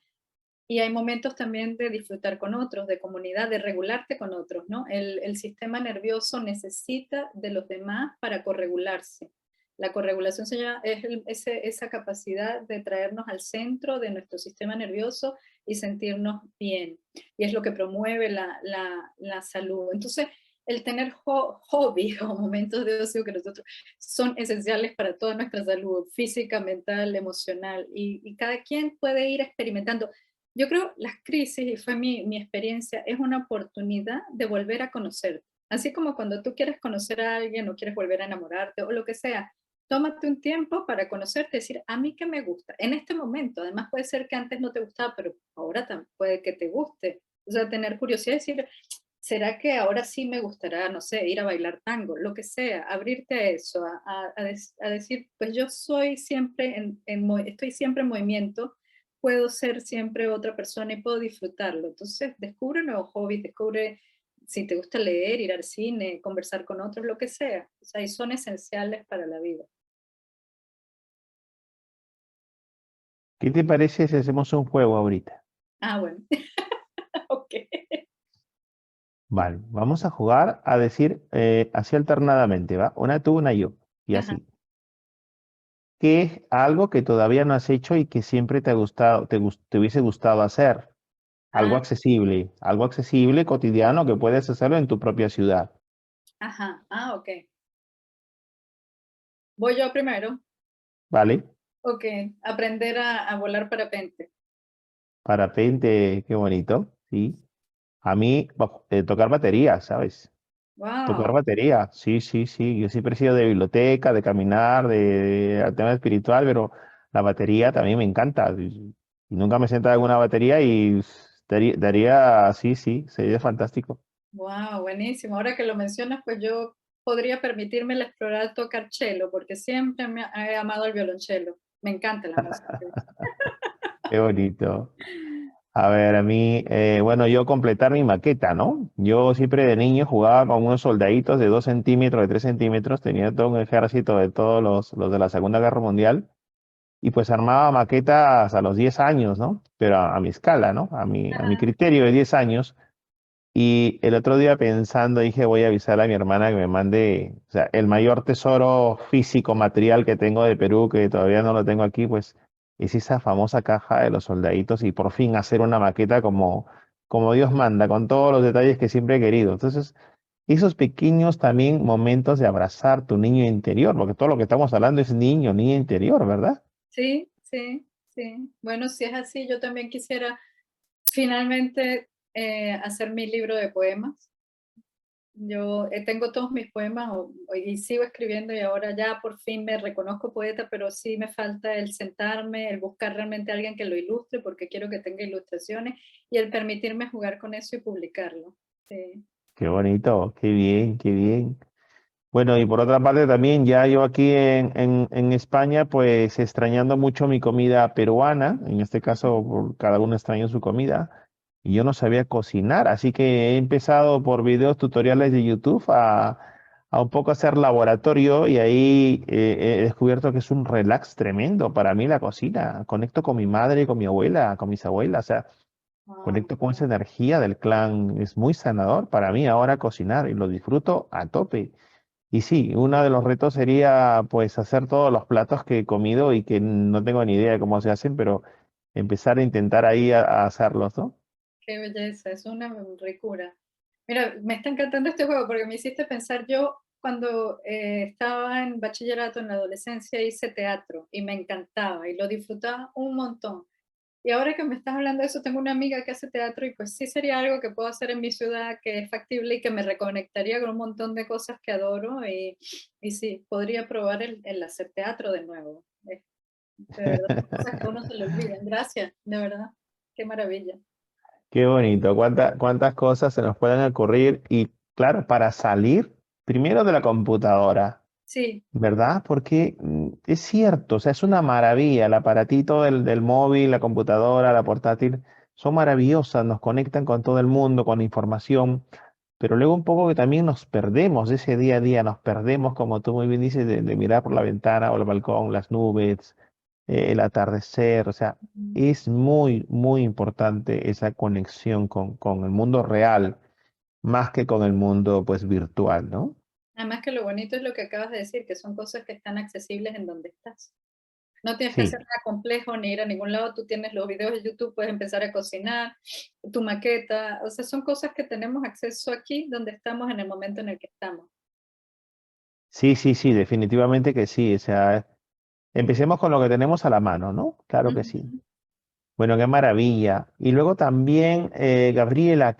y hay momentos también de disfrutar con otros, de comunidad, de regularte con otros, ¿no? El sistema nervioso necesita de los demás para corregularse. La corregulación es esa capacidad de traernos al centro de nuestro sistema nervioso y sentirnos bien. Y es lo que promueve la salud. Entonces, el tener hobbies o momentos de ocio que nosotros son esenciales para toda nuestra salud física, mental, emocional. Y cada quien puede ir experimentando. Yo creo las crisis, y fue mi experiencia, es una oportunidad de volver a conocer. Así como cuando tú quieres conocer a alguien o quieres volver a enamorarte o lo que sea, tómate un tiempo para conocerte, decir, a mí qué me gusta. En este momento, además puede ser que antes no te gustaba, pero ahora puede que te guste. O sea, tener curiosidad y decir, ¿será que ahora sí me gustará, no sé, ir a bailar tango? Lo que sea, abrirte a eso, a decir, pues yo soy siempre estoy siempre en movimiento, puedo ser siempre otra persona y puedo disfrutarlo. Entonces, descubre nuevos hobbies, descubre si te gusta leer, ir al cine, conversar con otros, lo que sea. O sea, y son esenciales para la vida. ¿Qué te parece si hacemos un juego ahorita? Ah, bueno. Ok. Vale, vamos a jugar a decir así alternadamente, ¿va? Una tú, una yo, y Ajá. así. ¿Qué es algo que todavía no has hecho y que siempre te ha gustado, te hubiese gustado hacer? Ah, Algo accesible, cotidiano, que puedes hacerlo en tu propia ciudad, ajá. Ah, ok. Voy yo primero. ¿vale? Ok. Aprender a volar parapente. Parapente, qué bonito, sí. A mí, tocar batería, ¿sabes? Tocar Wow. batería, sí, sí, sí. Yo siempre he sido de biblioteca, de caminar, al tema espiritual, pero la batería también me encanta. Y nunca me he sentado en una batería y daría, sí, sí, sería fantástico. Wow, buenísimo. Ahora que lo mencionas, pues yo podría permitirme el explorar tocar cello, porque siempre me he amado el violonchelo. Me encanta la música. Qué bonito. A ver, a mí, bueno, yo completar mi maqueta, ¿no? Yo siempre de niño jugaba con unos soldaditos de 2 centímetros, de 3 centímetros, tenía todo un ejército de todos los de la Segunda Guerra Mundial. Y pues armaba maquetas a los 10 años, ¿no? Pero a mi escala, ¿no? A mi criterio de 10 años. Y el otro día pensando, dije, voy a avisar a mi hermana que me mande, o sea, el mayor tesoro físico, material que tengo de Perú, que todavía no lo tengo aquí, pues es esa famosa caja de los soldaditos y por fin hacer una maqueta como Dios manda, con todos los detalles que siempre he querido. Entonces, esos pequeños también momentos de abrazar tu niño interior, porque todo lo que estamos hablando es niño, niña interior, ¿verdad? Sí, sí, sí. Bueno, si es así, yo también quisiera finalmente hacer mi libro de poemas. Yo tengo todos mis poemas y sigo escribiendo y ahora ya por fin me reconozco poeta, pero sí me falta el sentarme, el buscar realmente a alguien que lo ilustre, porque quiero que tenga ilustraciones y el permitirme jugar con eso y publicarlo. Sí. Qué bonito, qué bien, qué bien. Bueno, y por otra parte también ya yo aquí en España, pues extrañando mucho mi comida peruana, en este caso cada uno extraña su comida, y yo no sabía cocinar, así que he empezado por videos tutoriales de YouTube a un poco hacer laboratorio y ahí he descubierto que es un relax tremendo para mí la cocina. Conecto con mi madre, con mi abuela, con mis abuelas, o sea, Wow. conecto con esa energía del clan, es muy sanador para mí ahora cocinar y lo disfruto a tope. Y sí, uno de los retos sería pues hacer todos los platos que he comido y que no tengo ni idea de cómo se hacen, pero empezar a intentar ahí a hacerlos, ¿no? Qué belleza, es una ricura. Mira, me está encantando este juego porque me hiciste pensar, yo cuando estaba en bachillerato, en la adolescencia, hice teatro y me encantaba y lo disfrutaba un montón. Y ahora que me estás hablando de eso, tengo una amiga que hace teatro y pues sí sería algo que puedo hacer en mi ciudad, que es factible y que me reconectaría con un montón de cosas que adoro y sí, podría probar el hacer teatro de nuevo. De verdad, son cosas que a uno se le olvidan. Gracias, de verdad. Qué maravilla. Qué bonito, cuántas cosas se nos pueden ocurrir y claro, para salir primero de la computadora, Sí. ¿verdad? Porque es cierto, o sea, es una maravilla, el aparatito del móvil, la computadora, la portátil, son maravillosas, nos conectan con todo el mundo, con la información, pero luego un poco que también nos perdemos de ese día a día, nos perdemos, como tú muy bien dices, de mirar por la ventana o el balcón, las nubes, el atardecer, o sea, es muy, muy importante esa conexión con el mundo real, más que con el mundo, pues, virtual, ¿no? Además que lo bonito es lo que acabas de decir, que son cosas que están accesibles en donde estás. No tienes que hacer Sí. nada complejo ni ir a ningún lado, tú tienes los videos de YouTube, puedes empezar a cocinar, tu maqueta, o sea, son cosas que tenemos acceso aquí donde estamos en el momento en el que estamos. Sí, sí, sí, definitivamente que sí. O sea, empecemos con lo que tenemos a la mano, ¿no? Claro que sí. Ujú. Bueno, qué maravilla. Y luego también, Gabriela,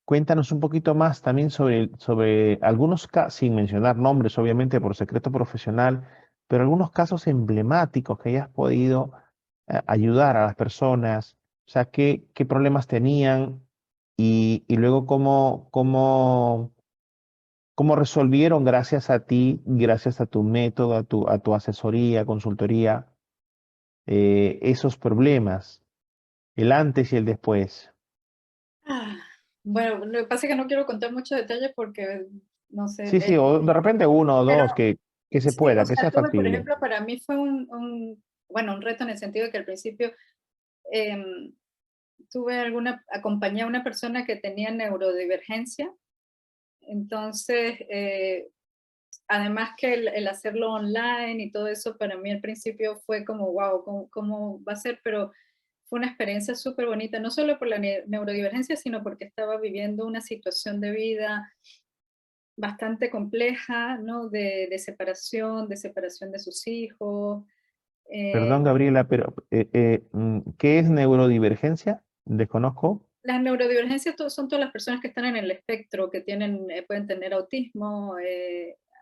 cuéntanos un poquito más también sobre algunos casos, sin mencionar nombres, obviamente, por secreto profesional, pero algunos casos emblemáticos que hayas podido ayudar a las personas. O sea, qué problemas tenían y luego cómo resolvieron gracias a ti, gracias a tu método, a tu asesoría, consultoría, esos problemas, el antes y el después. Bueno, lo que pasa es que no quiero contar muchos detalles porque, no sé, Sí, sí, o de repente uno o pero dos que se sí, o pueda, que sea, sea tuve, por factible. ejemplo, para mí fue bueno, un reto en el sentido de que al principio em, acompañé a una persona que tenía neurodivergencia, entonces, además que el hacerlo online y todo eso, para mí al principio fue como, wow, ¿cómo va a ser? Pero fue una experiencia súper bonita, no solo por la neurodivergencia, sino porque estaba viviendo una situación de vida bastante compleja, ¿no? De separación de sus hijos. eh, Perdón, Gabriela, pero ¿qué es neurodivergencia? Desconozco. las neurodivergencias son todas las personas que están en el espectro, que pueden tener autismo,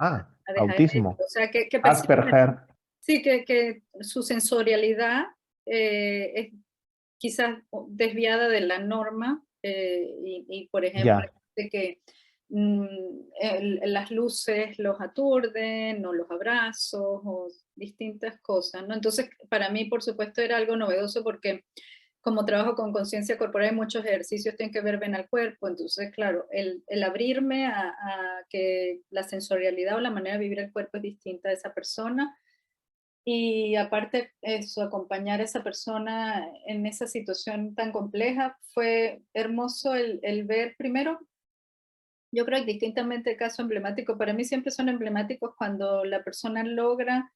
Ah, ADHD, autismo, o sea, que perciben, Asperger, sí, que su sensorialidad es quizás desviada de la norma, por ejemplo, ya. de que las luces los aturden, o los abrazos, o distintas cosas, ¿no? Entonces, para mí, por supuesto, era algo novedoso porque como trabajo con conciencia corporal, muchos ejercicios tienen que ver bien al cuerpo, entonces, claro, el abrirme a que la sensorialidad o la manera de vivir el cuerpo es distinta de esa persona, y aparte eso, acompañar a esa persona en esa situación tan compleja, fue hermoso el ver primero, yo creo que distintamente el caso emblemático, para mí siempre son emblemáticos cuando la persona logra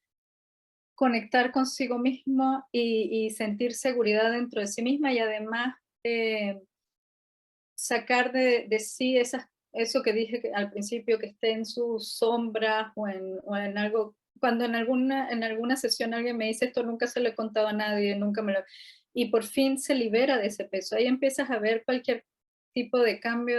conectar consigo misma y sentir seguridad dentro de sí misma y además sacar de sí eso que dije al principio, que esté en sus sombras o en algo. Cuando en alguna sesión alguien me dice esto nunca se lo he contado a nadie, nunca me lo. Y por fin se libera de ese peso. Ahí empiezas a ver cualquier tipo de cambio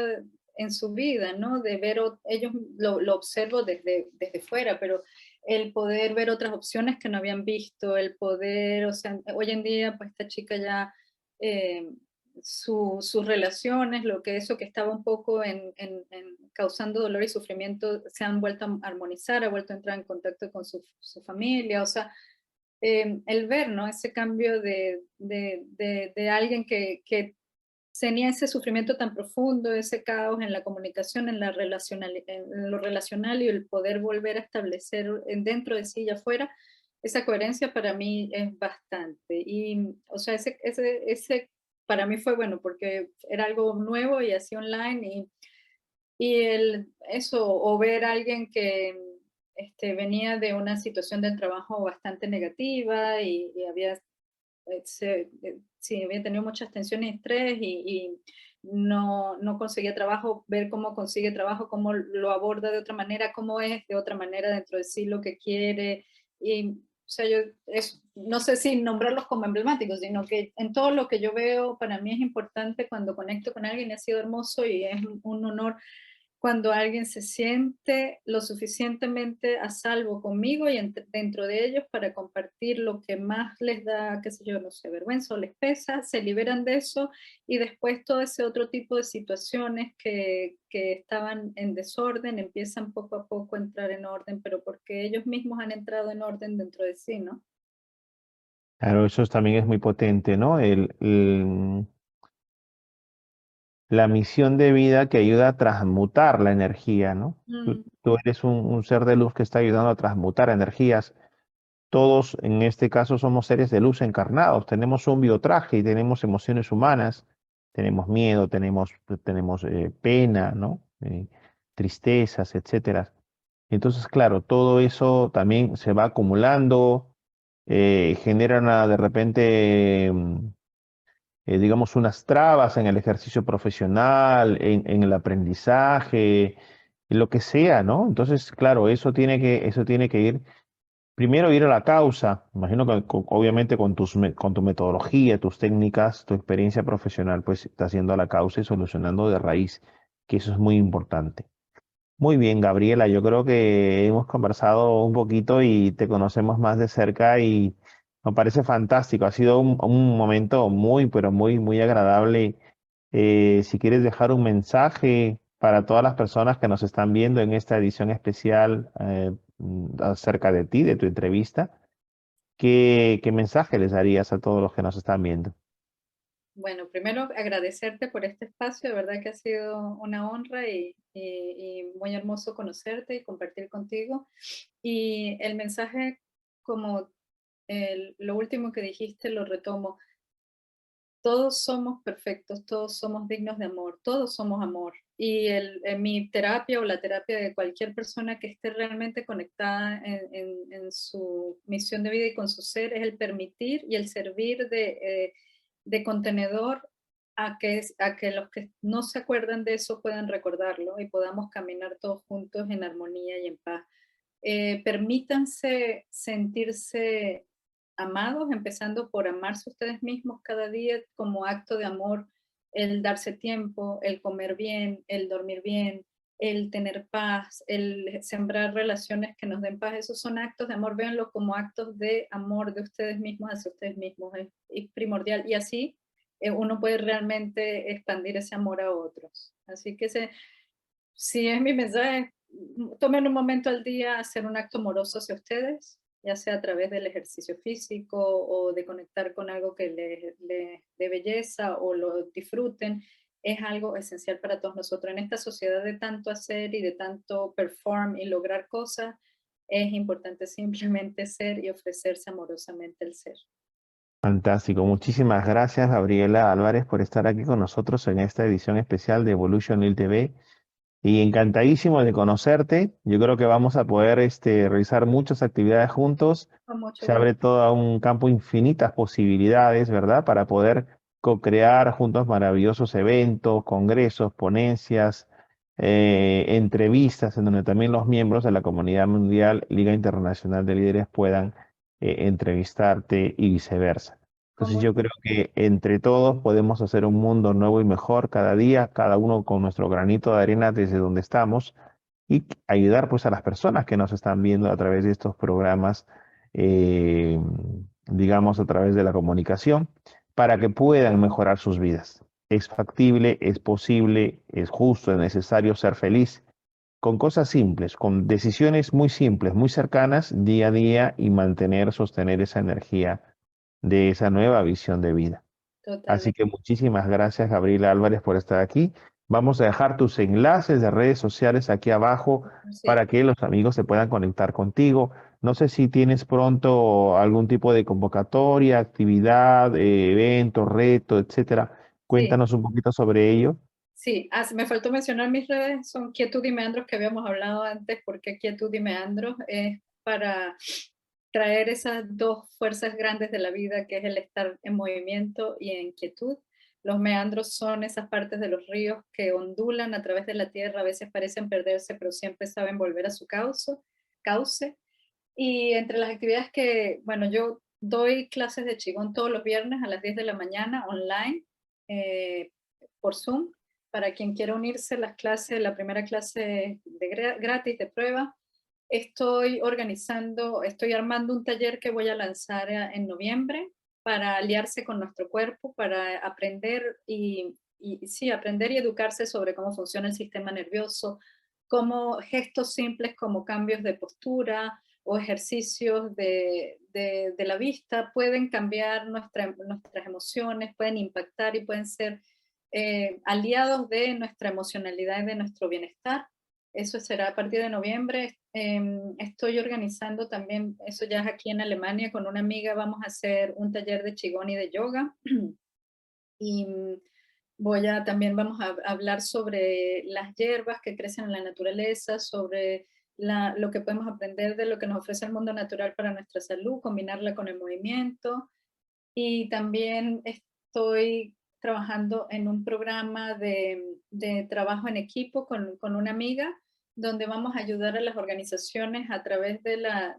en su vida, ¿no? De ver, ellos lo observo desde fuera, pero el poder ver otras opciones que no habían visto, el poder, o sea, hoy en día, pues esta chica ya eh, sus relaciones, lo que eso que estaba un poco causando dolor y sufrimiento, se han vuelto a armonizar, ha vuelto a entrar en contacto con su familia, o sea, el ver, ¿no? Ese cambio de alguien que tenía ese sufrimiento tan profundo, ese caos en la comunicación, en lo relacional y el poder volver a establecer dentro de sí y afuera, esa coherencia para mí es bastante. Y, o sea, ese para mí fue bueno porque era algo nuevo y así online eso, o ver a alguien que venía de una situación del trabajo bastante negativa y sí, había tenido muchas tensiones y estrés y no conseguía trabajo, ver cómo consigue trabajo, cómo lo aborda de otra manera, cómo es de otra manera dentro de sí lo que quiere. Y, o sea, no sé si nombrarlos como emblemáticos, sino que en todo lo que yo veo, para mí es importante cuando conecto con alguien, y ha sido hermoso y es un honor cuando alguien se siente lo suficientemente a salvo conmigo y dentro de ellos para compartir lo que más les da, qué sé yo, no sé, vergüenza o les pesa, se liberan de eso y después todo ese otro tipo de situaciones que estaban en desorden empiezan poco a poco a entrar en orden, pero porque ellos mismos han entrado en orden dentro de sí, ¿no? Claro, también es muy potente, ¿no? La misión de vida que ayuda a transmutar la energía, ¿no? Tú, Mm, tú eres un ser de luz que está ayudando a transmutar energías. Todos en este caso somos seres de luz encarnados, tenemos un biotraje y tenemos emociones humanas, tenemos miedo, tenemos pena, ¿no? Tristezas, etcétera. Entonces, claro, todo eso también se va acumulando, genera de repente, digamos, unas trabas en el ejercicio profesional, en el aprendizaje, en lo que sea, ¿no? Entonces, claro, eso tiene que ir. Primero ir a la causa, imagino que obviamente con tu metodología, tus técnicas, tu experiencia profesional, pues estás yendo a la causa y solucionando de raíz, que eso es muy importante. Muy bien, Gabriela, yo creo que hemos conversado un poquito y te conocemos más de cerca y me parece fantástico. Ha sido un momento muy, pero muy, muy agradable. Si quieres dejar un mensaje para todas las personas que nos están viendo en esta edición especial acerca de ti, de tu entrevista, ¿qué mensaje les darías a todos los que nos están viendo? Bueno, primero agradecerte por este espacio, de verdad que ha sido una honra y muy hermoso conocerte y compartir contigo. Y el mensaje, como lo último que dijiste, lo retomo. Todos somos perfectos, todos somos dignos de amor, todos somos amor. Y mi terapia o la terapia de cualquier persona que esté realmente conectada en su misión de vida y con su ser es el permitir y el servir de contenedor a que los que no se acuerdan de eso puedan recordarlo y podamos caminar todos juntos en armonía y en paz. Permítanse sentirse amados, empezando por amarse ustedes mismos cada día como acto de amor, el darse tiempo, el comer bien, el dormir bien, el tener paz, el sembrar relaciones que nos den paz. Esos son actos de amor, véanlo como actos de amor de ustedes mismos hacia ustedes mismos, es primordial. Y así uno puede realmente expandir ese amor a otros. Así que si es mi mensaje, tomen un momento al día a hacer un acto amoroso hacia ustedes, ya sea a través del ejercicio físico o de conectar con algo que les dé belleza o lo disfruten. Es algo esencial para todos nosotros. En esta sociedad de tanto hacer y de tanto perform y lograr cosas, es importante simplemente ser y ofrecerse amorosamente el ser. Fantástico. Muchísimas gracias, Gabriela Álvarez, por estar aquí con nosotros en esta edición especial de Evolution Hill TV. Y encantadísimo de conocerte. Yo creo que vamos a poder realizar muchas actividades juntos. Con mucho Se gusto. abre todo un campo infinitas posibilidades, ¿verdad? Para poder co-crear juntos maravillosos eventos, congresos, ponencias, entrevistas, en donde también los miembros de la comunidad mundial, Liga Internacional de Líderes, puedan entrevistarte y viceversa. Con Entonces yo mucho creo que entre todos podemos hacer un mundo nuevo y mejor cada día, cada uno con nuestro granito de arena desde donde estamos y ayudar pues a las personas que nos están viendo a través de estos programas, eh, digamos a través de la comunicación, para que puedan mejorar sus vidas. Es factible, es posible, es justo, es necesario ser feliz con cosas simples, con decisiones muy simples, muy cercanas día a día y mantener, sostener esa energía de esa nueva visión de vida. Así totalmente. que muchísimas gracias, Gabriela Álvarez, por estar aquí. Vamos a dejar tus enlaces de redes sociales aquí abajo Sí. para que los amigos se puedan conectar contigo. No sé si tienes pronto algún tipo de convocatoria, actividad, evento, reto, etcétera. Sí. Cuéntanos un poquito sobre ello. Sí, me faltó mencionar mis redes, son Quietud y Meandros que habíamos hablado antes, porque Quietud y Meandros es para traer esas dos fuerzas grandes de la vida, que es el estar en movimiento y en quietud. Los meandros son esas partes de los ríos que ondulan a través de la tierra, a veces parecen perderse, pero siempre saben volver a su cauce. Y entre las actividades que, bueno, yo doy clases de Qigong todos los viernes a las 10 de la mañana online eh, por Zoom. Para quien quiera unirse, las clases, la primera clase gratis de prueba. Estoy armando un taller que voy a lanzar en noviembre para aliarse con nuestro cuerpo, para aprender y sí, aprender y educarse sobre cómo funciona el sistema nervioso, cómo gestos simples como cambios de postura, o ejercicios de la vista pueden cambiar nuestras emociones, pueden impactar y pueden ser aliados de nuestra emocionalidad y de nuestro bienestar. Eso será a partir de noviembre. Estoy organizando también, eso ya es aquí en Alemania, con una amiga vamos a hacer un taller de Qigong y de yoga. Y también vamos a hablar sobre las hierbas que crecen en la naturaleza, sobre lo que podemos aprender de lo que nos ofrece el mundo natural para nuestra salud, combinarla con el movimiento. Y también estoy trabajando en un programa de trabajo en equipo con una amiga, donde vamos a ayudar a las organizaciones a través de la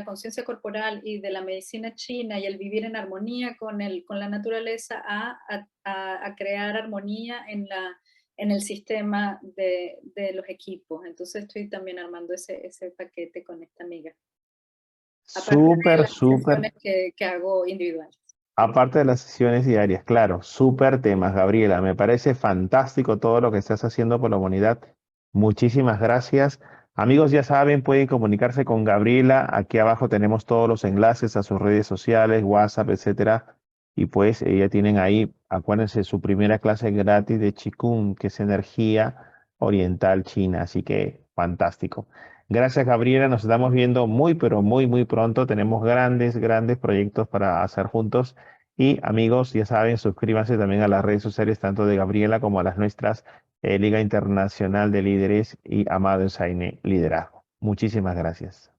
conciencia corporal y de la medicina china y el vivir en armonía con la naturaleza a crear armonía en el sistema de los equipos. Entonces estoy también armando ese paquete con esta amiga, aparte de Súper, las súper. sesiones que hago individuales. Aparte de las sesiones diarias, claro, súper temas, Gabriela. Me parece fantástico todo lo que estás haciendo por la humanidad. Muchísimas gracias. Amigos, ya saben, pueden comunicarse con Gabriela. Aquí abajo tenemos todos los enlaces a sus redes sociales, WhatsApp, etcétera. y pues ya tienen ahí, acuérdense, su primera clase gratis de Qigong, que es energía oriental china, así que fantástico. Gracias, Gabriela, nos estamos viendo muy, pero muy, muy pronto. Tenemos grandes, grandes proyectos para hacer juntos. Y amigos, ya saben, suscríbanse también a las redes sociales, tanto de Gabriela como a las nuestras, Liga Internacional de Líderes y Amado Ensaine Liderazgo. Muchísimas gracias.